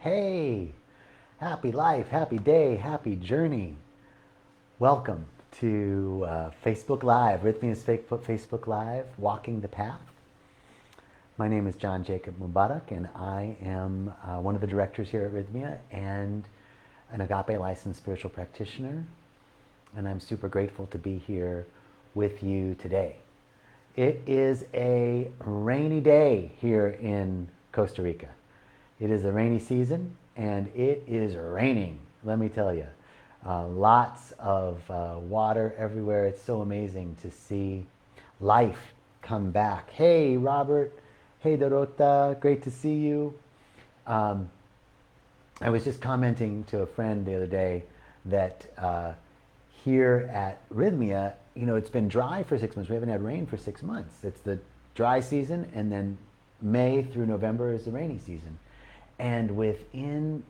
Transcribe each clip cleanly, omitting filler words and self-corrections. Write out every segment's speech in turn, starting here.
Hey, happy life, happy day, happy journey. Welcome to Facebook Live, Rythmia's Facebook Live, Walking the Path. My name is John Jacob Mubarak, and I am one of the directors here at Rythmia and an Agape licensed spiritual practitioner. And I'm super grateful to be here with you today. It is a rainy day here in Costa Rica. It is a rainy season, and it is raining, let me tell you. Lots of water everywhere. It's so amazing to see life come back. Hey, Robert. Hey, Dorota. Great to see you. I was just commenting to a friend the other day that here at Rythmia, it's been dry for 6 months. We haven't had rain for 6 months. It's the dry season, and then May through November is the rainy season. And within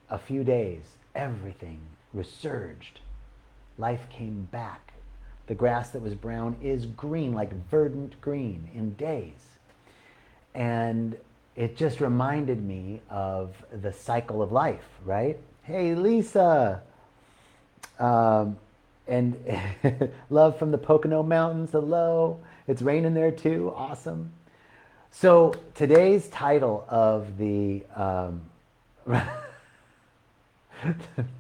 a few days, everything resurged. Life came back. The grass that was brown is green, like verdant green, in days. And it just reminded me of the cycle of life, right? Hey, Lisa! And love from the Pocono Mountains, hello. It's raining there too, awesome. So today's title of the,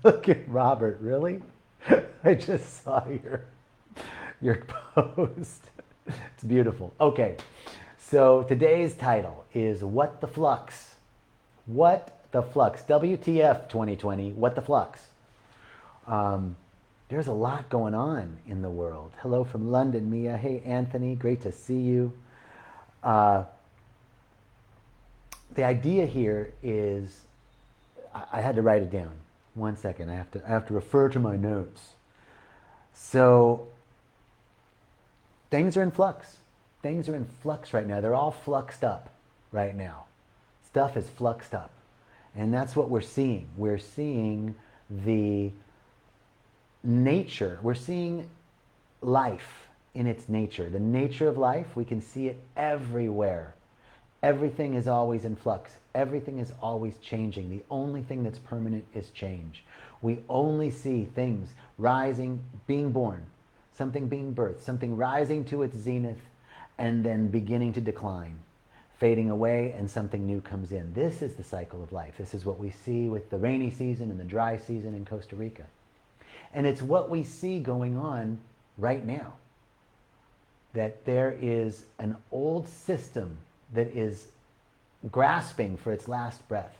look at Robert, really? I just saw your post. It's beautiful. Okay, so today's title is What the Flux? What the Flux? WTF 2020, What the Flux? There's a lot going on in the world. Hello from London, Mia. Hey, Anthony, great to see you. The idea here is, I had to write it down. 1 second, I have to refer to my notes. So, things are in flux. Things are in flux right now. They're all fluxed up right now. Stuff is fluxed up. And that's what we're seeing. We're seeing the nature. We're seeing life in its nature. The nature of life, we can see it everywhere. Everything is always in flux. Everything is always changing. The only thing that's permanent is change. We only see things rising, being born, something being birthed, something rising to its zenith, and then beginning to decline, fading away, and something new comes in. This is the cycle of life. This is what we see with the rainy season and the dry season in Costa Rica. And it's what we see going on right now. That there is an old system that is grasping for its last breath.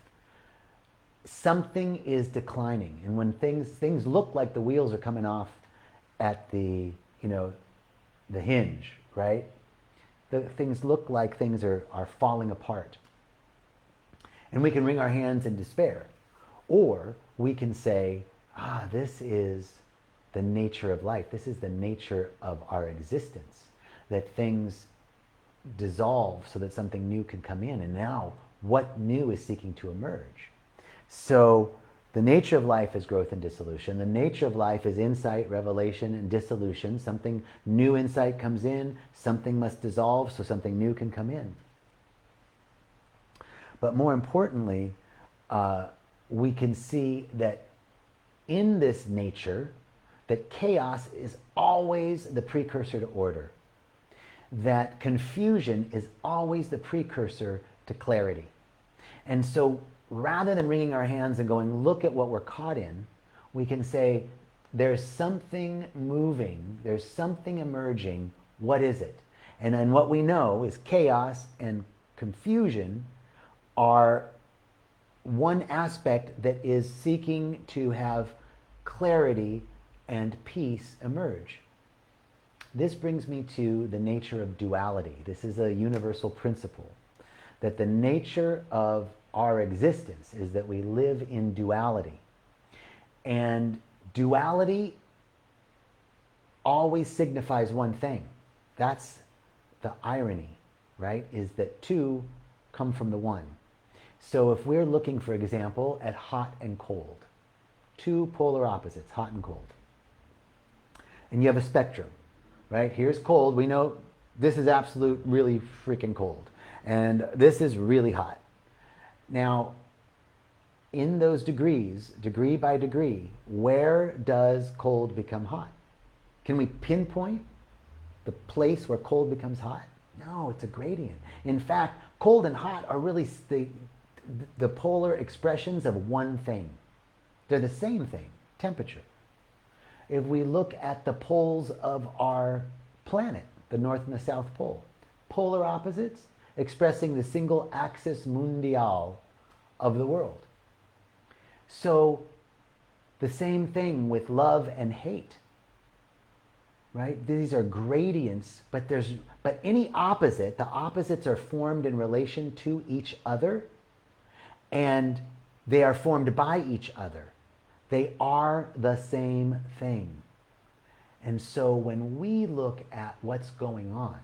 Something is declining. And when things look like the wheels are coming off at the hinge, right? Things look like things are falling apart. And we can wring our hands in despair. Or we can say, this is the nature of life. This is the nature of our existence. That things dissolve so that something new can come in. And now, what new is seeking to emerge? So, the nature of life is growth and dissolution. The nature of life is insight, revelation, and dissolution. Something new insight comes in, something must dissolve so something new can come in. But more importantly, we can see that in this nature, that chaos is always the precursor to order. That confusion is always the precursor to clarity. And so rather than wringing our hands and going, look at what we're caught in, we can say, there's something moving, there's something emerging, what is it? And then what we know is chaos and confusion are one aspect that is seeking to have clarity and peace emerge. This brings me to the nature of duality. This is a universal principle, that the nature of our existence is that we live in duality. And duality always signifies one thing. That's the irony, right? Is that two come from the one. So if we're looking, for example, at hot and cold, two polar opposites, hot and cold, and you have a spectrum, right? Here's cold. We know this is absolute, really freaking cold. And this is really hot. Now, in those degrees, degree by degree, where does cold become hot? Can we pinpoint the place where cold becomes hot? No, it's a gradient. In fact, cold and hot are really the polar expressions of one thing. They're the same thing, temperature. If we look at the poles of our planet, the North and the South Pole, polar opposites expressing the single axis mundial of the world. So the same thing with love and hate, right? These are gradients, but any opposite, the opposites are formed in relation to each other, and they are formed by each other. They are the same thing. And so when we look at what's going on,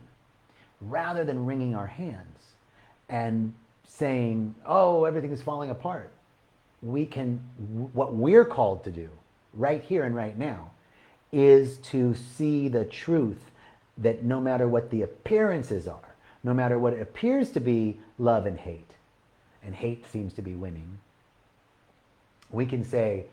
rather than wringing our hands and saying, oh, everything is falling apart, what we're called to do right here and right now is to see the truth that no matter what the appearances are, no matter what it appears to be love and hate seems to be winning, we can say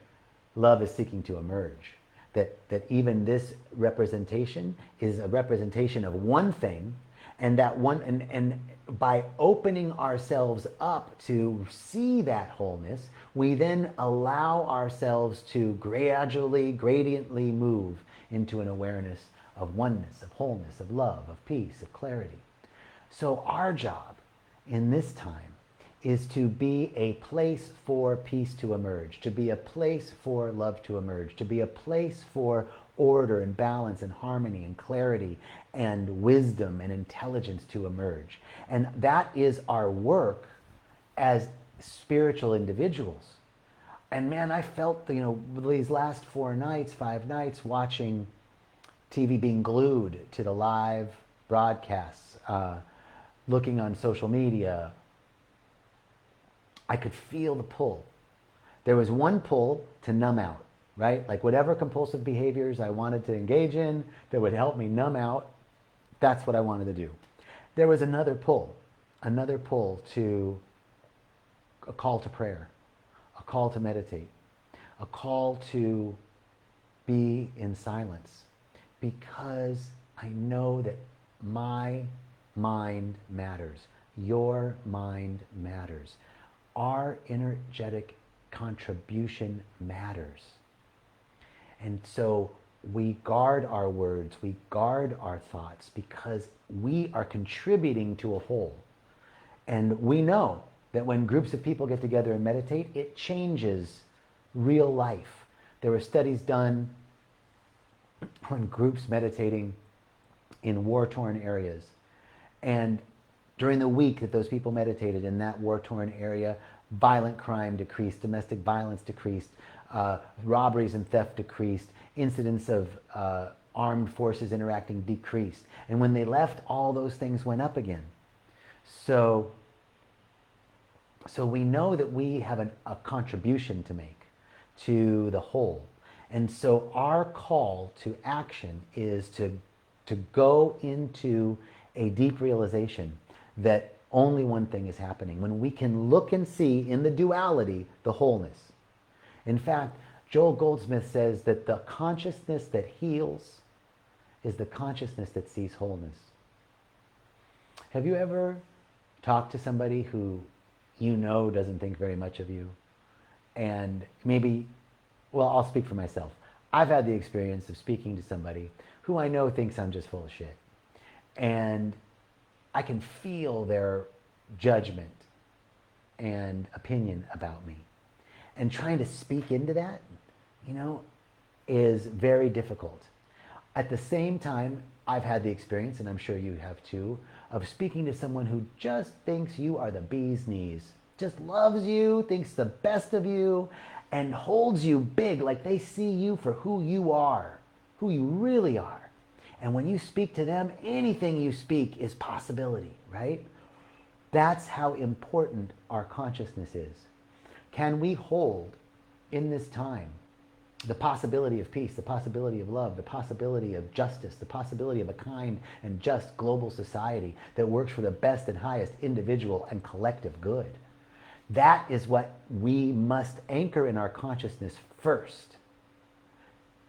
love is seeking to emerge. That even this representation is a representation of one thing, and that one, and by opening ourselves up to see that wholeness, we then allow ourselves to gradually, gradiently move into an awareness of oneness, of wholeness, of love, of peace, of clarity. So our job in this time is to be a place for peace to emerge, to be a place for love to emerge, to be a place for order and balance and harmony and clarity and wisdom and intelligence to emerge. And that is our work as spiritual individuals. And man, I felt, these last 5 nights watching TV, being glued to the live broadcasts, looking on social media, I could feel the pull. There was one pull to numb out, right? Like whatever compulsive behaviors I wanted to engage in that would help me numb out, that's what I wanted to do. There was another pull to a call to prayer, a call to meditate, a call to be in silence, because I know that my mind matters. Your mind matters. Our energetic contribution matters. And so we guard our words, we guard our thoughts, because we are contributing to a whole. And we know that when groups of people get together and meditate, it changes real life. There were studies done on groups meditating in war-torn areas. And during the week that those people meditated in that war-torn area, violent crime decreased, domestic violence decreased, robberies and theft decreased, incidents of armed forces interacting decreased. And when they left, all those things went up again. So we know that we have a contribution to make to the whole. And so our call to action is to go into a deep realization that only one thing is happening. When we can look and see in the duality the wholeness. In fact, Joel Goldsmith says that the consciousness that heals is the consciousness that sees wholeness. Have you ever talked to somebody who doesn't think very much of you? And maybe, well, I'll speak for myself. I've had the experience of speaking to somebody who I know thinks I'm just full of shit. And I can feel their judgment and opinion about me. And trying to speak into that, is very difficult. At the same time, I've had the experience, and I'm sure you have too, of speaking to someone who just thinks you are the bee's knees, just loves you, thinks the best of you, and holds you big, like they see you for who you are, who you really are. And when you speak to them, anything you speak is possibility, right? That's how important our consciousness is. Can we hold in this time the possibility of peace, the possibility of love, the possibility of justice, the possibility of a kind and just global society that works for the best and highest individual and collective good? That is what we must anchor in our consciousness first.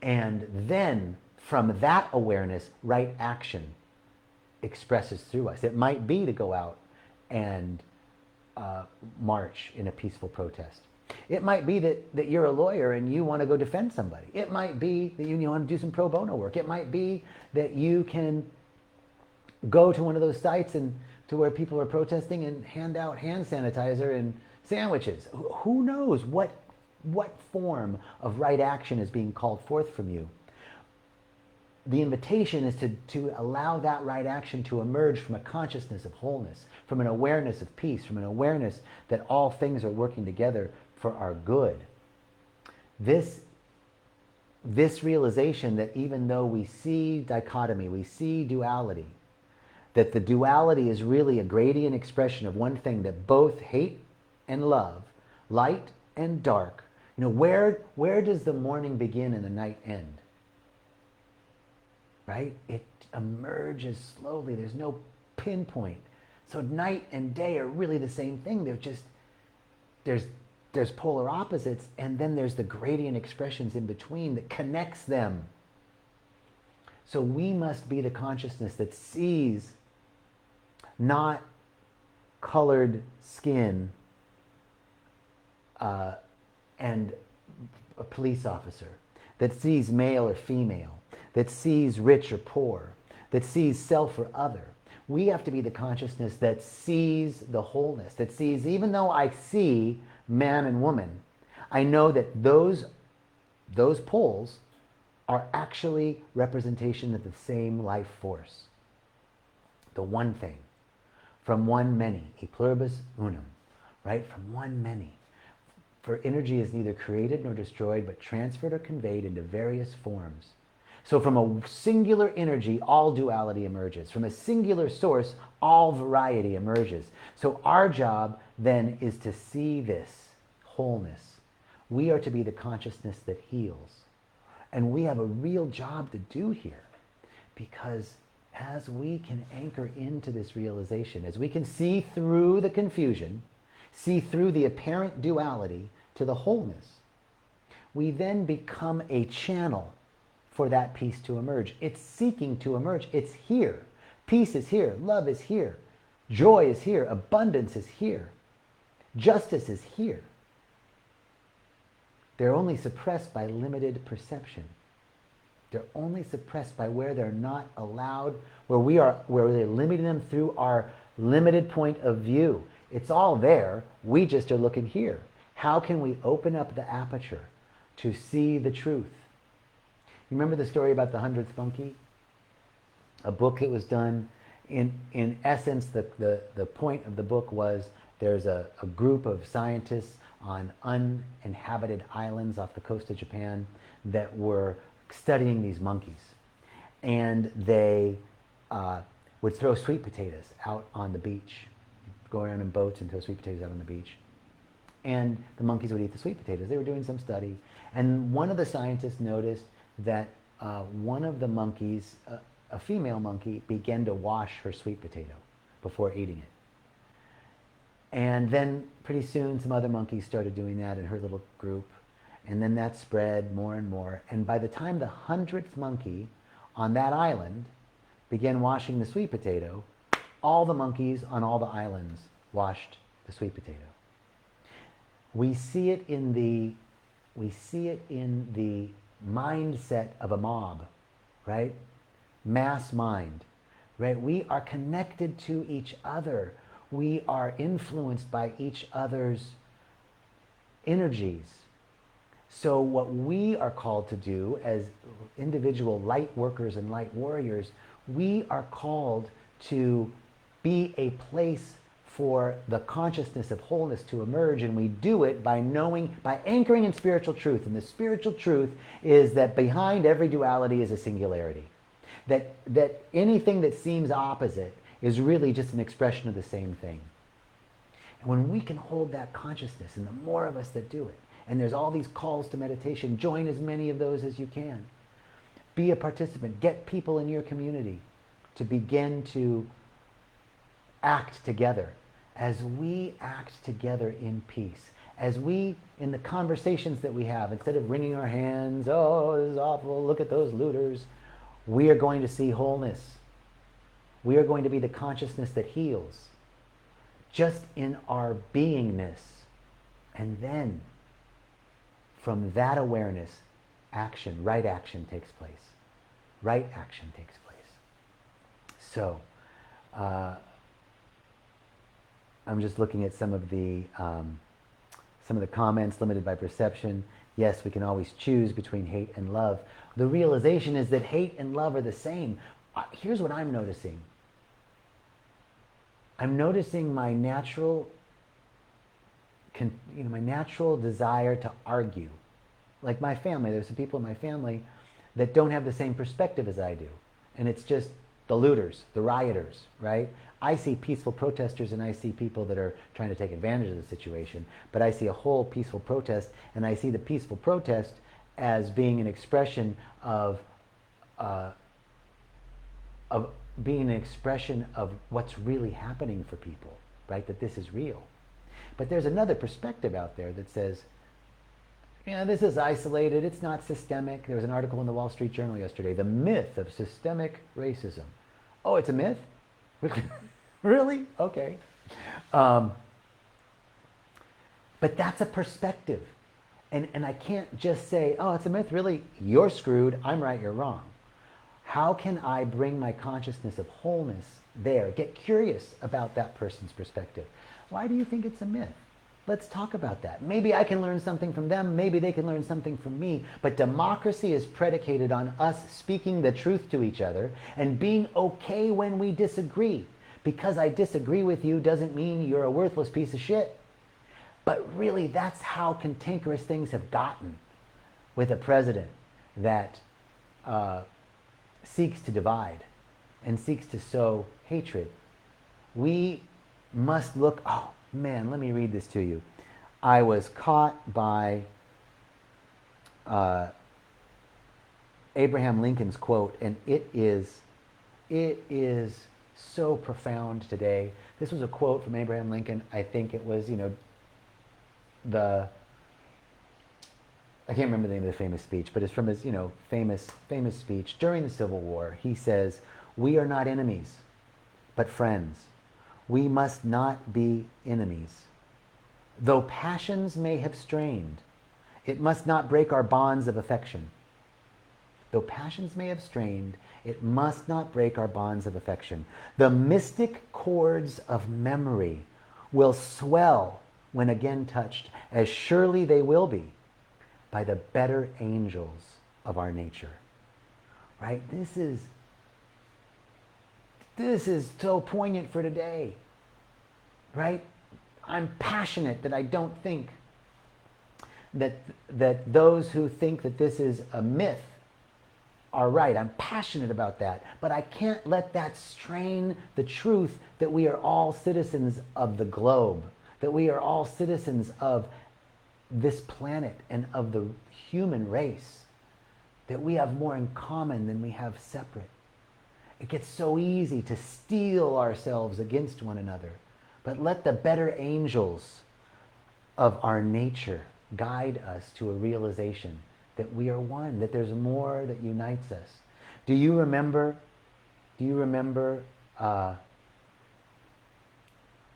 And then from that awareness, right action expresses through us. It might be to go out and march in a peaceful protest. It might be that you're a lawyer and you want to go defend somebody. It might be that you want to do some pro bono work. It might be that you can go to one of those sites and to where people are protesting and hand out hand sanitizer and sandwiches. Who knows what form of right action is being called forth from you? The invitation is to allow that right action to emerge from a consciousness of wholeness, from an awareness of peace, from an awareness that all things are working together for our good. This realization that even though we see dichotomy, we see duality, that the duality is really a gradient expression of one thing, that both hate and love, light and dark. You know, where does the morning begin and the night end? Right? It emerges slowly. There's no pinpoint. So night and day are really the same thing. They're just, there's polar opposites, and then there's the gradient expressions in between that connects them. So we must be the consciousness that sees not colored skin and a police officer, that sees male or female, that sees rich or poor, that sees self or other. We have to be the consciousness that sees the wholeness, that sees, even though I see man and woman, I know that those poles are actually representation of the same life force. The one thing. From one many. E pluribus unum. Right? From one many. For energy is neither created nor destroyed, but transferred or conveyed into various forms. So from a singular energy, all duality emerges. From a singular source, all variety emerges. So our job then is to see this wholeness. We are to be the consciousness that heals. And we have a real job to do here, because as we can anchor into this realization, as we can see through the confusion, see through the apparent duality to the wholeness, we then become a channel for that peace to emerge. It's seeking to emerge. It's here. Peace is here. Love is here. Joy is here. Abundance is here. Justice is here. They're only suppressed by limited perception. They're only suppressed by where they're not allowed, where they're limiting them through our limited point of view. It's all there. We just are looking here. How can we open up the aperture to see the truth? You remember the story about the 100th monkey? A book that was done. In essence, the point of the book was there's a group of scientists on uninhabited islands off the coast of Japan that were studying these monkeys. And they would throw sweet potatoes out on the beach, go around in boats and throw sweet potatoes out on the beach. And the monkeys would eat the sweet potatoes. They were doing some study. And one of the scientists noticed that one of the monkeys, a female monkey, began to wash her sweet potato before eating it. And then pretty soon some other monkeys started doing that in her little group. And then that spread more and more. And by the time the 100th monkey on that island began washing the sweet potato, all the monkeys on all the islands washed the sweet potato. We see it in the mindset of a mob, right? Mass mind, right? We are connected to each other. We are influenced by each other's energies. So what we are called to do as individual light workers and light warriors, we are called to be a place for the consciousness of wholeness to emerge, and we do it by anchoring in spiritual truth. And the spiritual truth is that behind every duality is a singularity. That anything that seems opposite is really just an expression of the same thing. And when we can hold that consciousness, and the more of us that do it, and there's all these calls to meditation, join as many of those as you can. Be a participant. Get people in your community to begin to act together as we act together in peace, as we, in the conversations that we have, instead of wringing our hands, oh, this is awful, look at those looters, we are going to see wholeness. We are going to be the consciousness that heals, just in our beingness. And then, from that awareness, action, right action takes place. Right action takes place. So, I'm just looking at some of the comments. Limited by perception. Yes, we can always choose between hate and love. The realization is that hate and love are the same. Here's what I'm noticing. I'm noticing my natural, my natural desire to argue. Like my family, there's some people in my family that don't have the same perspective as I do. And it's just the looters, the rioters, right? I see peaceful protesters and I see people that are trying to take advantage of the situation. But I see a whole peaceful protest, and I see the peaceful protest as being an expression of what's really happening for people, right? That this is real. But there's another perspective out there that says, this is isolated, it's not systemic. There was an article in the Wall Street Journal yesterday, the myth of systemic racism. Oh, it's a myth? Really? Okay. But that's a perspective. And I can't just say, oh, it's a myth, really? You're screwed, I'm right, you're wrong. How can I bring my consciousness of wholeness there? Get curious about that person's perspective. Why do you think it's a myth? Let's talk about that. Maybe I can learn something from them. Maybe they can learn something from me. But democracy is predicated on us speaking the truth to each other and being okay when we disagree. Because I disagree with you doesn't mean you're a worthless piece of shit. But really, that's how cantankerous things have gotten with a president that seeks to divide and seeks to sow hatred. We must look, oh man, let me read this to you. I was caught by Abraham Lincoln's quote, and it is so profound today. This was a quote from Abraham Lincoln. I think it was, I can't remember the name of the famous speech, but it's from his, famous speech during the Civil War. He says, "We are not enemies, but friends. We must not be enemies. Though passions may have strained, it must not break our bonds of affection. Though passions may have strained, it must not break our bonds of affection. The mystic chords of memory will swell when again touched, as surely they will be by the better angels of our nature." Right? This is so poignant for today. Right? I'm passionate that I don't think that those who think that this is a myth are right. I'm passionate about that. But I can't let that strain the truth that we are all citizens of the globe, that we are all citizens of this planet and of the human race, that we have more in common than we have separate. It gets so easy to steel ourselves against one another. But let the better angels of our nature guide us to a realization that we are one, that there's more that unites us. Do you remember,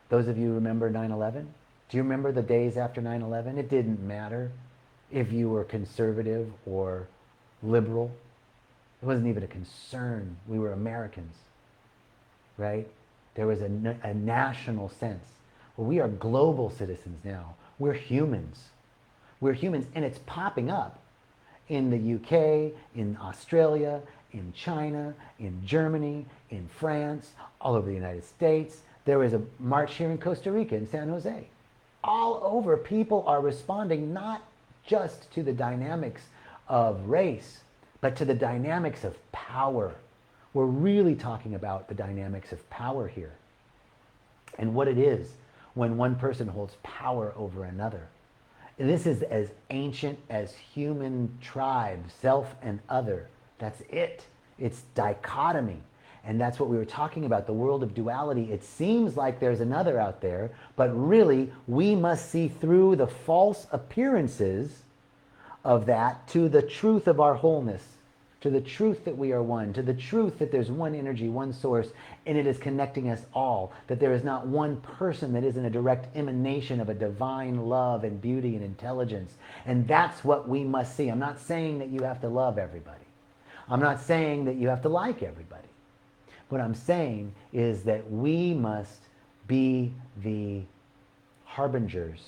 those of you who remember 9/11? Do you remember the days after 9/11? It didn't matter if you were conservative or liberal. It wasn't even a concern. We were Americans, right? There was a national sense. Well, we are global citizens now. We're humans. We're humans, and it's popping up in the UK, in Australia, in China, in Germany, in France, all over the United States. There was a march here in Costa Rica, in San Jose. All over, people are responding not just to the dynamics of race, but to the dynamics of power. We're really talking about the dynamics of power here and what it is when one person holds power over another. And this is as ancient as human tribes, self and other. That's it. It's dichotomy. And that's what we were talking about, the world of duality. It seems like there's another out there, but really we must see through the false appearances of that to the truth of our wholeness, to the truth that we are one, to the truth that there's one energy, one source, and it is connecting us all, that there is not one person that isn't a direct emanation of a divine love and beauty and intelligence. And that's what we must see. I'm not saying that you have to love everybody. I'm not saying that you have to like everybody. What I'm saying is that we must be the harbingers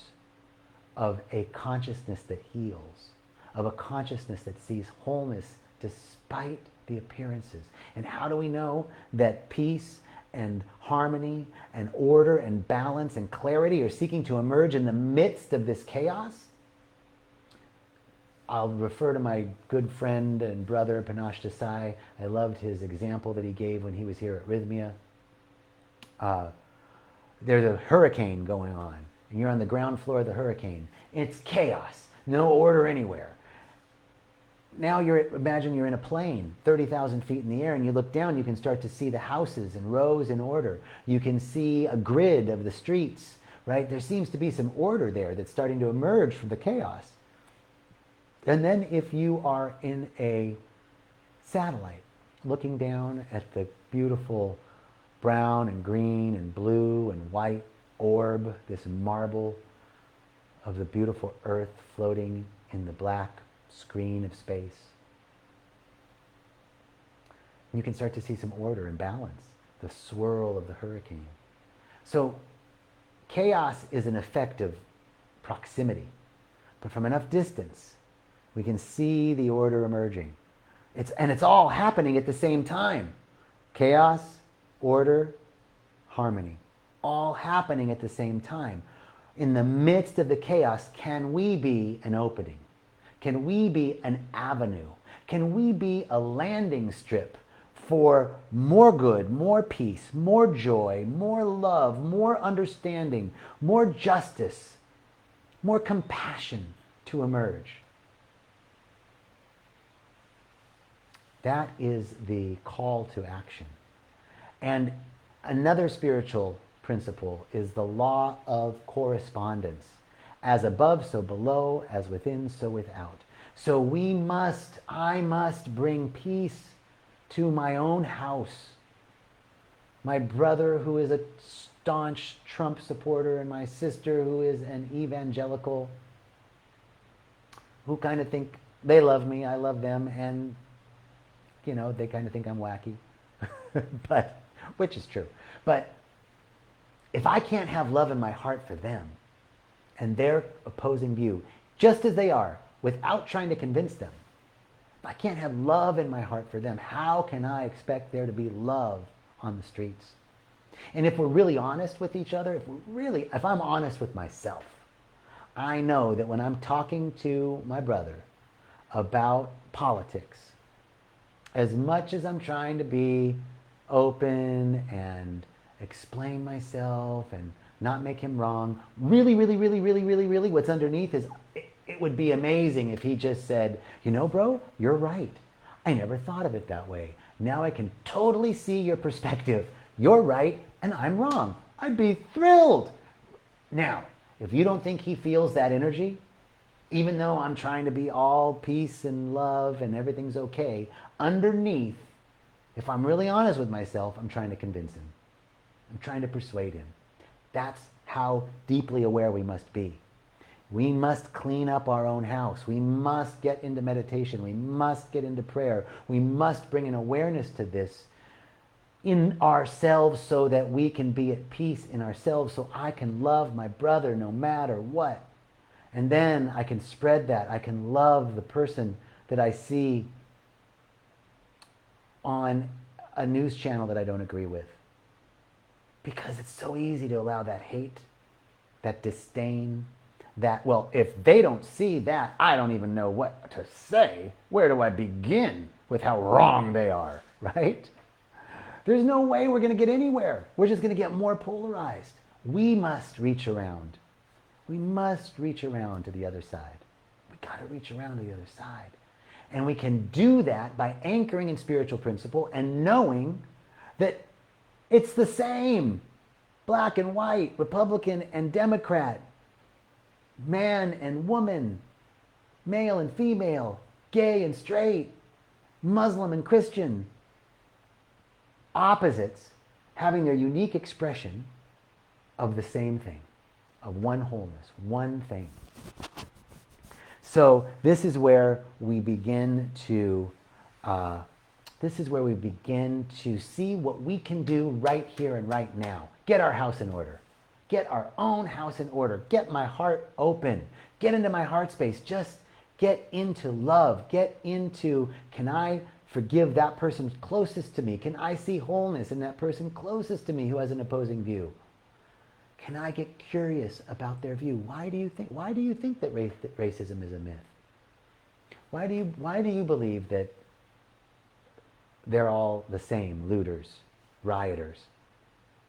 of a consciousness that heals, of a consciousness that sees wholeness despite the appearances. And how do we know that peace and harmony and order and balance and clarity are seeking to emerge in the midst of this chaos? I'll refer to my good friend and brother, Panache Desai. I loved his example that he gave when he was here at Rythmia. There's a hurricane going on, and you're on the ground floor of the hurricane. It's chaos, no order anywhere. Now imagine you're in a plane, 30,000 feet in the air, and you look down, you can start to see the houses in rows in order. You can see a grid of the streets, right? There seems to be some order there that's starting to emerge from the chaos. And then if you are in a satellite, looking down at the beautiful brown and green and blue and white orb, this marble of the beautiful earth floating in the black screen of space, you can start to see some order and balance, the swirl of the hurricane. So chaos is an effect of proximity, but from enough distance, we can see the order emerging. It's all happening at the same time. Chaos, order, harmony, all happening at the same time. In the midst of the chaos, can we be an opening? Can we be an avenue? Can we be a landing strip for more good, more peace, more joy, more love, more understanding, more justice, more compassion to emerge? That is the call to action. And another spiritual principle is the law of correspondence. As above, so below, as within, so without. So I must bring peace to my own house. My brother, who is a staunch Trump supporter, and my sister, who is an evangelical, who kind of think they love me, I love them, and they kind of think I'm wacky, but which is true. But if I can't have love in my heart for them and their opposing view, just as they are, without trying to convince them, if I can't have love in my heart for them, how can I expect there to be love on the streets? And if we're really honest with each other, if I'm honest with myself, I know that when I'm talking to my brother about politics, as much as I'm trying to be open and explain myself and not make him wrong, really, what's underneath is, it would be amazing if he just said, bro, you're right. I never thought of it that way. Now I can totally see your perspective. You're right and I'm wrong. I'd be thrilled. Now, if you don't think he feels that energy, even though I'm trying to be all peace and love and everything's okay, underneath, if I'm really honest with myself, I'm trying to convince him. I'm trying to persuade him. That's how deeply aware we must be. We must clean up our own house. We must get into meditation. We must get into prayer. We must bring an awareness to this in ourselves so that we can be at peace in ourselves, so I can love my brother no matter what. And then I can spread that. I can love the person that I see on a news channel that I don't agree with. Because it's so easy to allow that hate, that disdain, that, well, if they don't see that, I don't even know what to say. Where do I begin with how wrong they are, right? There's no way we're going to get anywhere. We're just going to get more polarized. We must reach around. We must reach around to the other side. We got to reach around to the other side. And we can do that by anchoring in spiritual principle and knowing that it's the same. Black and white, Republican and Democrat, man and woman, male and female, gay and straight, Muslim and Christian. Opposites having their unique expression of the same thing, of one wholeness, one thing. So this is where we begin to see what we can do right here and right now. Get our house in order. Get our own house in order. Get my heart open. Get into my heart space. Just get into love. Get into, can I forgive that person closest to me? Can I see wholeness in that person closest to me who has an opposing view? Can I get curious about their view? Why do you think that racism is a myth? Why do you believe that they're all the same, looters, rioters?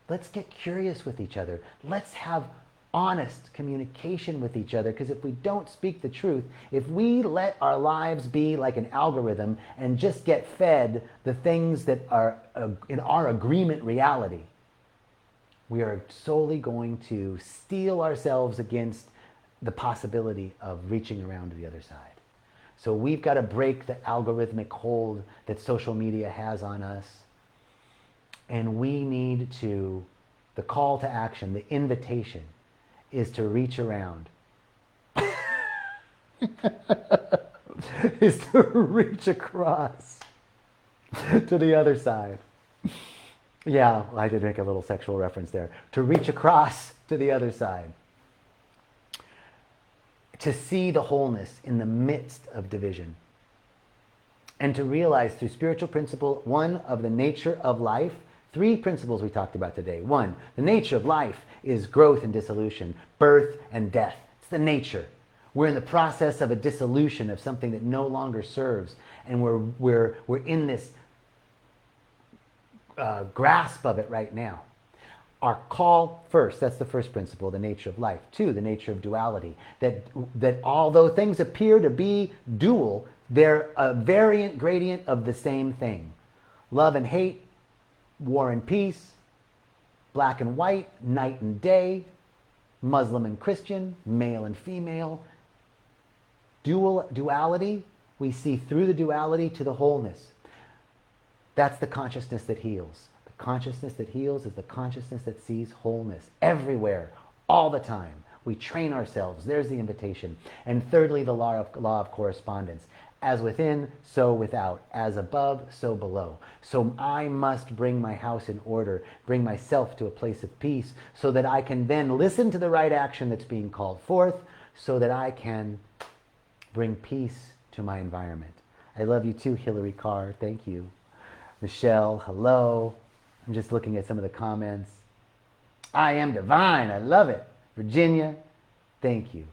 Let's get curious with each other. Let's have honest communication with each other, because if we don't speak the truth, if we let our lives be like an algorithm and just get fed the things that are in our agreement reality, we are solely going to steel ourselves against the possibility of reaching around to the other side. So we've got to break the algorithmic hold that social media has on us. And we need to, the call to action, the invitation is to reach around. Is to reach across to the other side. Yeah, I did make a little sexual reference there. To reach across to the other side. To see the wholeness in the midst of division. And to realize through spiritual principle, one, of the nature of life. 3 principles we talked about today. 1, the nature of life is growth and dissolution, birth and death. It's the nature. We're in the process of a dissolution of something that no longer serves. And we're in this grasp of it right now. Our call first, that's the first principle, the nature of life. 2, the nature of duality. That although things appear to be dual, they're a variant gradient of the same thing. Love and hate, war and peace, black and white, night and day, Muslim and Christian, male and female. Duality, we see through the duality to the wholeness. That's the consciousness that heals. The consciousness that heals is the consciousness that sees wholeness everywhere, all the time. We train ourselves. There's the invitation. And thirdly, the law of correspondence. As within, so without. As above, so below. So I must bring my house in order, bring myself to a place of peace, so that I can then listen to the right action that's being called forth, so that I can bring peace to my environment. I love you too, Hillary Carr. Thank you. Michelle, hello. I'm just looking at some of the comments. I am divine. I love it. Virginia, thank you.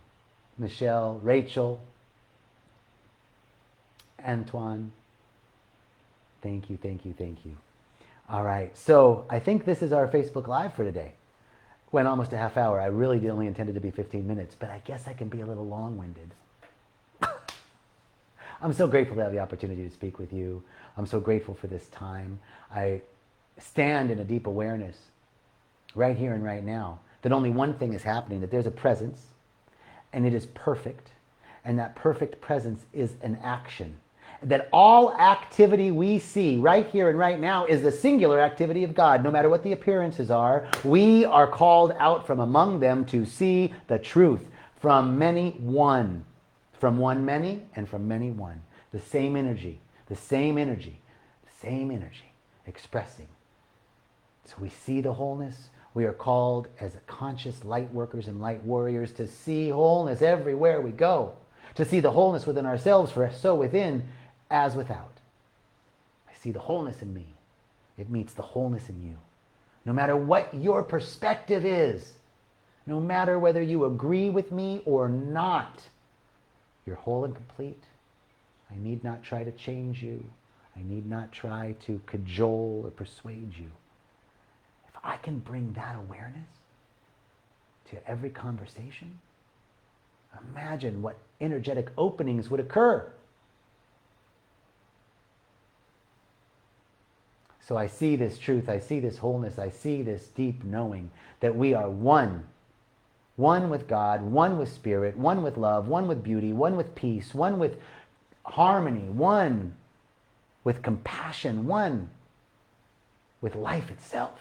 Michelle, Rachel, Antoine, thank you, thank you, thank you. All right, so I think this is our Facebook Live for today. Went almost a half hour. I really only intended to be 15 minutes, but I guess I can be a little long-winded. I'm so grateful to have the opportunity to speak with you. I'm so grateful for this time. I stand in a deep awareness right here and right now that only one thing is happening, that there's a presence, and it is perfect, and that perfect presence is an action. That all activity we see right here and right now is the singular activity of God. No matter what the appearances are, we are called out from among them to see the truth. From many, one. From one, many, and from many, one. The same energy, the same energy, the same energy expressing. So we see the wholeness. We are called as conscious light workers and light warriors to see wholeness everywhere we go. To see the wholeness within ourselves, for so within as without. I see the wholeness in me. It meets the wholeness in you. No matter what your perspective is, no matter whether you agree with me or not, you're whole and complete. I need not try to change you. I need not try to cajole or persuade you. If I can bring that awareness to every conversation, imagine what energetic openings would occur. So I see this truth, I see this wholeness, I see this deep knowing that we are one. One with God, one with spirit, one with love, one with beauty, one with peace, one with harmony, one with compassion, one with life itself.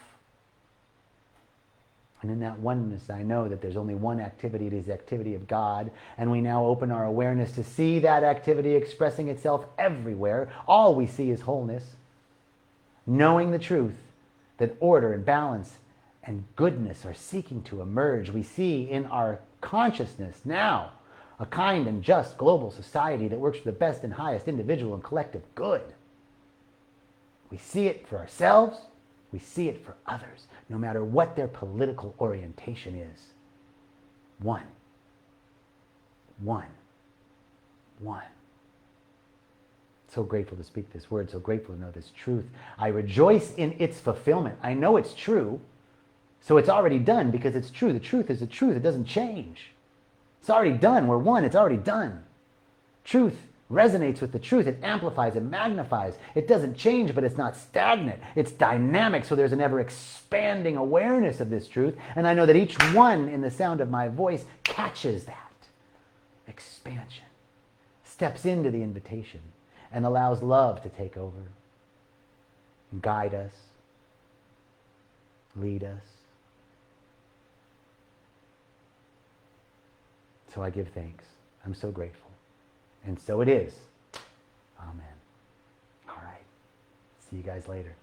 And in that oneness, I know that there's only one activity. It is the activity of God. And we now open our awareness to see that activity expressing itself everywhere. All we see is wholeness. Knowing the truth that order and balance and goodness are seeking to emerge. We see in our consciousness now a kind and just global society that works for the best and highest individual and collective good. We see it for ourselves. We see it for others, no matter what their political orientation is. One. One. One. So grateful to speak this word, so grateful to know this truth. I rejoice in its fulfillment. I know it's true, so it's already done because it's true. The truth is the truth. It doesn't change. It's already done. We're one. It's already done. Truth resonates with the truth. It amplifies, it magnifies. It doesn't change, but it's not stagnant. It's dynamic, so there's an ever-expanding awareness of this truth. And I know that each one in the sound of my voice catches that expansion, steps into the invitation, and allows love to take over and guide us, lead us. So I give thanks. I'm so grateful. And so it is. Amen. All right. See you guys later.